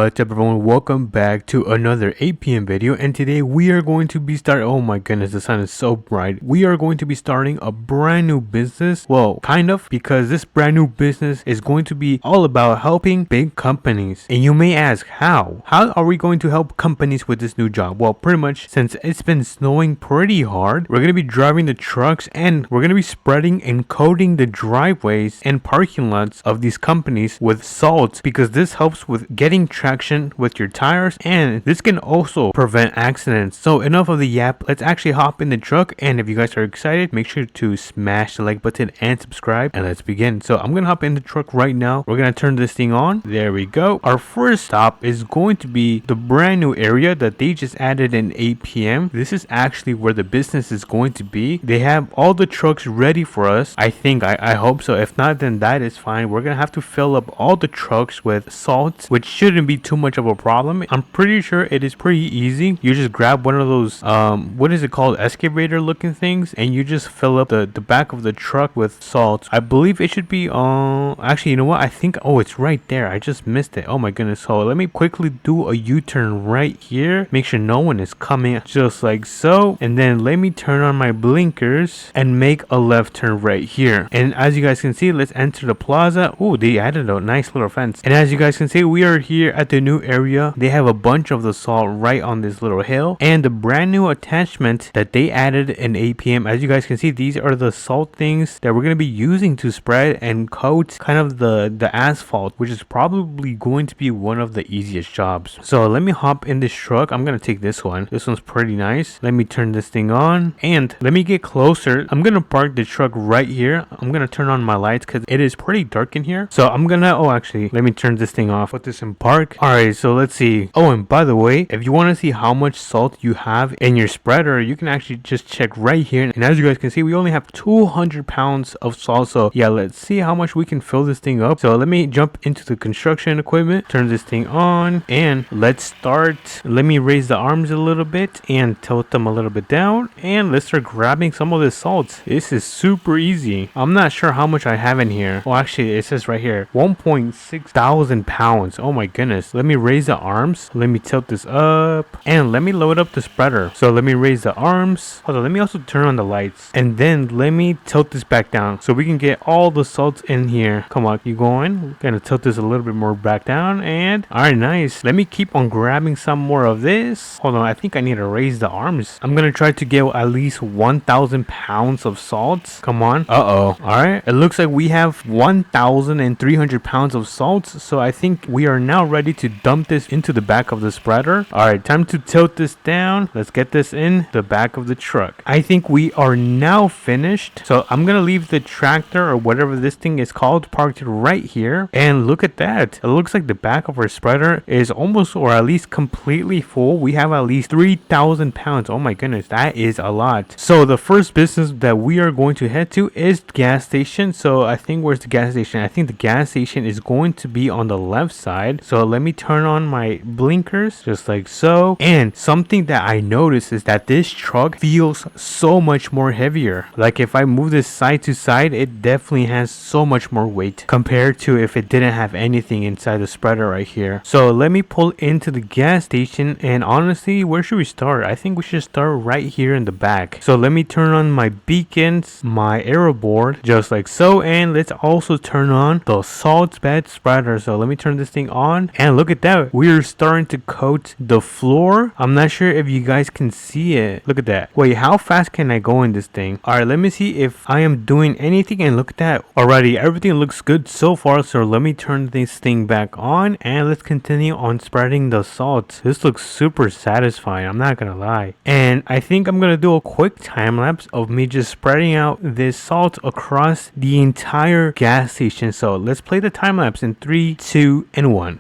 What's up everyone, welcome back to another APM video, and today we are going to be starting, oh my goodness, the sun is so bright. We are going to be starting a brand new business, well, kind of, because this brand new business is going to be all about helping big companies. And you may ask, how are we going to help companies with this new job? Well, pretty much, since it's been snowing pretty hard, we're going to be driving the trucks and we're going to be spreading and coating the driveways and parking lots of these companies with salt, because this helps with getting traction with your tires, and this can also prevent accidents. So enough of the yap, let's actually hop in the truck. And if you guys are excited, make sure to smash the like button and subscribe, and let's begin. So I'm gonna hop in the truck right now. We're gonna turn this thing on. There we go. Our first stop is going to be the brand new area that they just added in APM. This is actually where the business is going to be. They have all the trucks ready for us. I think, I hope so. If not, then that is fine. We're gonna have to fill up all the trucks with salt, which shouldn't be too much of a problem. I'm pretty sure it is pretty easy. You just grab one of those what is it called, excavator looking things, and you just fill up the back of the truck with salt. I believe it should be actually, you know what, I think, oh, it's right there. I just missed it. Oh my goodness. So let me quickly do a U-turn right here, make sure no one is coming, just like so, and then let me turn on my blinkers and make a left turn right here. And as you guys can see, let's enter the plaza. Oh, they added a nice little fence. And as you guys can see, we are here at the new area. They have a bunch of the salt right on this little hill, and the brand new attachment that they added in APM, as you guys can see, these are the salt things that we're going to be using to spread and coat kind of the asphalt, which is probably going to be one of the easiest jobs. So let me hop in this truck. I'm going to take this one. This one's pretty nice. Let me turn this thing on and let me get closer. I'm going to park the truck right here. I'm going to turn on my lights because it is pretty dark in here. So I'm going to, oh, actually, let me turn this thing off, put this in park. All right, so let's see. Oh, and by the way, if you want to see how much salt you have in your spreader, you can actually just check right here. And as you guys can see, we only have 200 pounds of salt. So yeah, let's see how much we can fill this thing up. So let me jump into the construction equipment, turn this thing on, and let's start. Let me raise the arms a little bit and tilt them a little bit down, and let's start grabbing some of this salt. This is super easy. I'm not sure how much I have in here. Oh, actually, it says right here 1.6 thousand pounds. Oh my goodness. Let me raise the arms, let me tilt this up, and let me load up the spreader. So let me raise the arms. Hold on, let me also turn on the lights, and then let me tilt this back down so we can get all the salt in here. Come on, keep going. We're gonna tilt this a little bit more back down, and all right, nice. Let me keep on grabbing some more of this. Hold on, I think I need to raise the arms. I'm gonna try to get at least 1,000 pounds of salt. Come on. All right, it looks like we have 1,300 pounds of salt. So I think we are now ready to dump this into the back of the spreader. All right, time to tilt this down. Let's get this in the back of the truck. I think we are now finished. So I'm gonna leave the tractor or whatever this thing is called parked right here, and look at that. It looks like the back of our spreader is almost, or at least completely full. We have at least 3,000 pounds. Oh my goodness, that is a lot. So the first business that we are going to head to is the gas station. So I think, where's the gas station? I think the gas station is going to be on the left side. So let me turn on my blinkers just like so. And something that I noticed is that this truck feels so much more heavier. Like if I move this side to side, it definitely has so much more weight compared to if it didn't have anything inside the spreader right here. So let me pull into the gas station, and honestly, where should we start? I think we should start right here in the back. So let me turn on my beacons, my arrow board just like so, and let's also turn on the salt bed spreader. So let me turn this thing on, and look at that, we're starting to coat the floor. I'm not sure if you guys can see it. Look at that. Wait, how fast can I go in this thing? All right, let me see if I am doing anything, and look at that. Alrighty, everything looks good so far. So let me turn this thing back on, and let's continue on spreading the salt. This looks super satisfying, I'm not gonna lie. And I think I'm gonna do a quick time lapse of me just spreading out this salt across the entire gas station. So let's play the time lapse in 3, 2, and 1.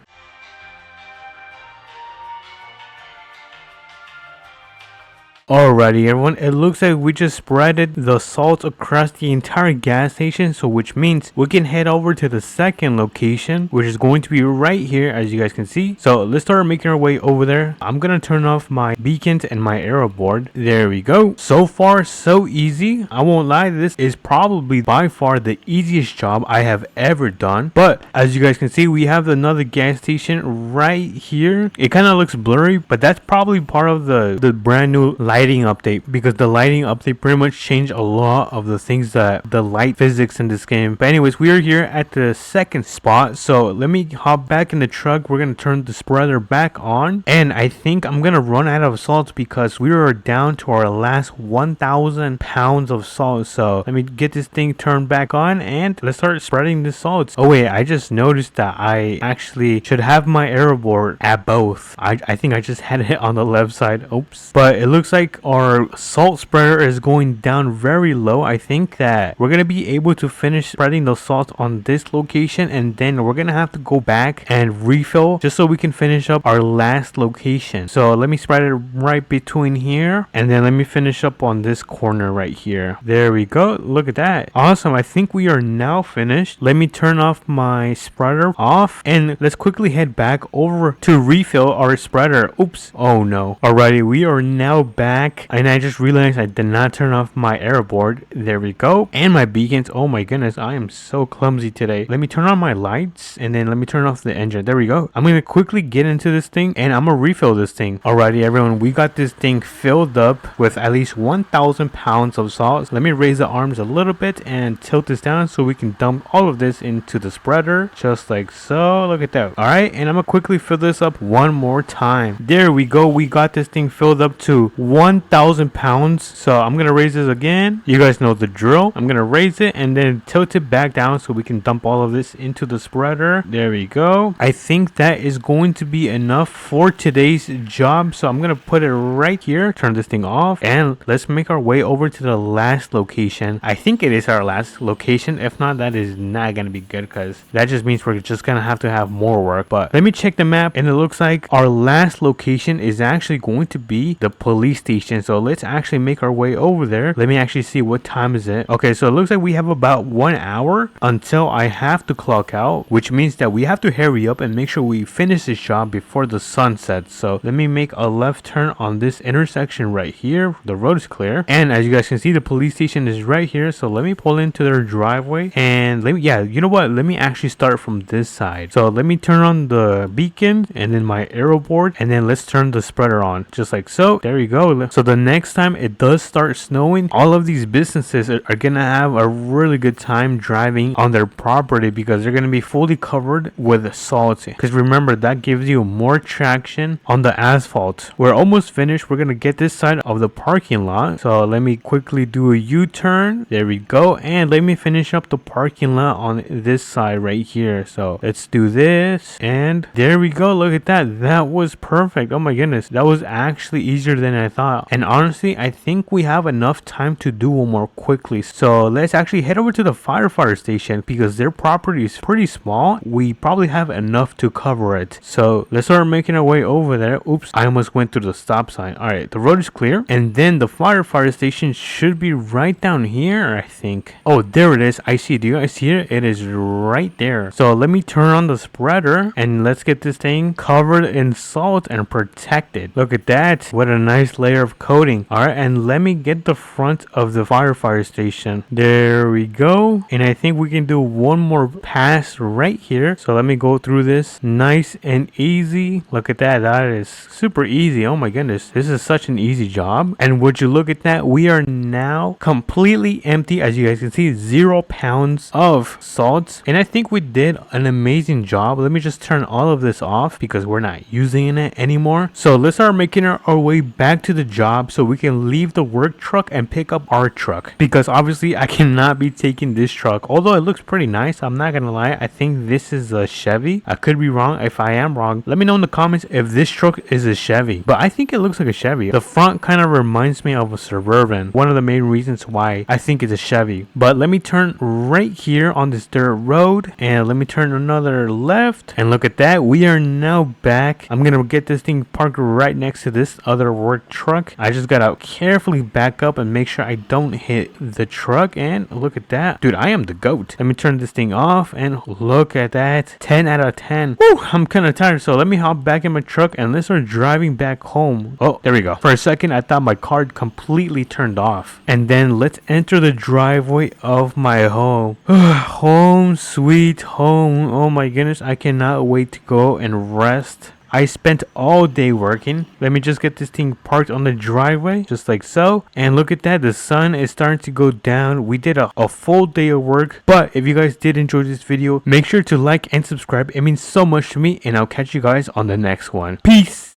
Alrighty everyone, it looks like we just spreaded the salt across the entire gas station, so which means we can head over to the second location, which is going to be right here as you guys can see. So let's start making our way over there. I'm gonna turn off my beacons and my arrow board. There we go. So far so easy. I won't lie, this is probably by far the easiest job I have ever done. But as you guys can see, we have another gas station right here. It kind of looks blurry, but that's probably part of the brand new lighting update, because the lighting update pretty much changed a lot of the things, that the light physics in this game. But anyways, we are here at the second spot, so let me hop back in the truck. We're gonna turn the spreader back on, and I think I'm gonna run out of salt because we are down to our last 1,000 pounds of salt. So let me get this thing turned back on and let's start spreading the salt. Oh wait, I just noticed that I actually should have my arrow board at both. I think I just had it on the left side. Oops. But it looks like our salt spreader is going down very low. I think that we're gonna be able to finish spreading the salt on this location, and then we're gonna have to go back and refill just so we can finish up our last location. So let me spread it right between here, and then let me finish up on this corner right here. There we go. Look at that. Awesome. I think we are now finished. Let me turn off my spreader off, and let's quickly head back over to refill our spreader. Oops. Oh no. Alrighty, we are now back, and I just realized I did not turn off my arrow board. There we go. And my beacons. Oh my goodness, I am so clumsy today. Let me turn on my lights, and then let me turn off the engine. There we go. I'm gonna quickly get into this thing, and I'm gonna refill this thing. Alrighty everyone, we got this thing filled up with at least 1,000 pounds of salt. Let me raise the arms a little bit and tilt this down so we can dump all of this into the spreader, just like so. Look at that. Alright, and I'm gonna quickly fill this up one more time. There we go. We got this thing filled up to 1,000 pounds. So I'm gonna raise this again. You guys know the drill. I'm gonna raise it and then tilt it back down so we can dump all of this into the spreader. There we go. I think that is going to be enough for today's job, so I'm gonna put it right here, turn this thing off, and let's make our way over to the last location. I think it is our last location. If not, that is not gonna be good, because that just means we're just gonna have to have more work. But let me check the map, and it looks like our last location is actually going to be the police station. So let's actually make our way over there. Let me actually see what time is it. Okay, so it looks like we have about 1 hour until I have to clock out, which means that we have to hurry up and make sure we finish this job before the sun sets. So let me make a left turn on this intersection right here. The road is clear, and as you guys can see, the police station is right here. So let me pull into their driveway, and let me, yeah, you know what, let me actually start from this side. So let me turn on the beacon and then my arrow board, and then let's turn the spreader on just like so. There you go. So the next time it does start snowing, all of these businesses are gonna have a really good time driving on their property, because they're gonna be fully covered with salt, because remember, that gives you more traction on the asphalt. We're almost finished. We're gonna get this side of the parking lot, so let me quickly do a U-turn. There we go, and let me finish up the parking lot on this side right here. So let's do this, and there we go. Look at that. That was perfect. Oh my goodness, that was actually easier than I thought. And honestly, I think we have enough time to do one more quickly. So let's actually head over to the firefighter station, because their property is pretty small. We probably have enough to cover it. So let's start making our way over there. Oops, I almost went through the stop sign. All right, the road is clear, and then the firefighter station should be right down here, I think. Oh, there it is. I see. Do you guys see it? It is right there. So let me turn on the spreader, and let's get this thing covered in salt and protected. Look at that. What a nice layer of coating. All right, and let me get the front of the firefighter station. There we go. And I think we can do one more pass right here. So let me go through this nice and easy. Look at that. That is super easy. Oh my goodness, this is such an easy job. And would you look at that, we are now completely empty. As you guys can see, 0 pounds of salt, and I think we did an amazing job. Let me just turn all of this off because we're not using it anymore. So let's start making our way back to the job so we can leave the work truck and pick up our truck, because obviously I cannot be taking this truck, although it looks pretty nice. I'm not gonna lie, I think this is a Chevy. I could be wrong. If I am wrong, let me know in the comments if this truck is a Chevy, but I think it looks like a Chevy. The front kind of reminds me of a Suburban, one of the main reasons why I think it's a Chevy. But let me turn right here on this dirt road, and let me turn another left, and look at that, we are now back. I'm gonna get this thing parked right next to this other work truck. truck. I just gotta carefully back up and make sure I don't hit the truck. And look at that. Dude, I am the GOAT. Let me turn this thing off and look at that. 10 out of 10. Woo, I'm kind of tired. So let me hop back in my truck and let's start driving back home. Oh, there we go. For a second, I thought my car completely turned off. And then let's enter the driveway of my home. Home sweet home. Oh my goodness. I cannot wait to go and rest. I spent all day working. Let me just get this thing parked on the driveway, just like so. And look at that, the sun is starting to go down. We did a full day of work. But if you guys did enjoy this video, make sure to like and subscribe. It means so much to me, and I'll catch you guys on the next one. Peace!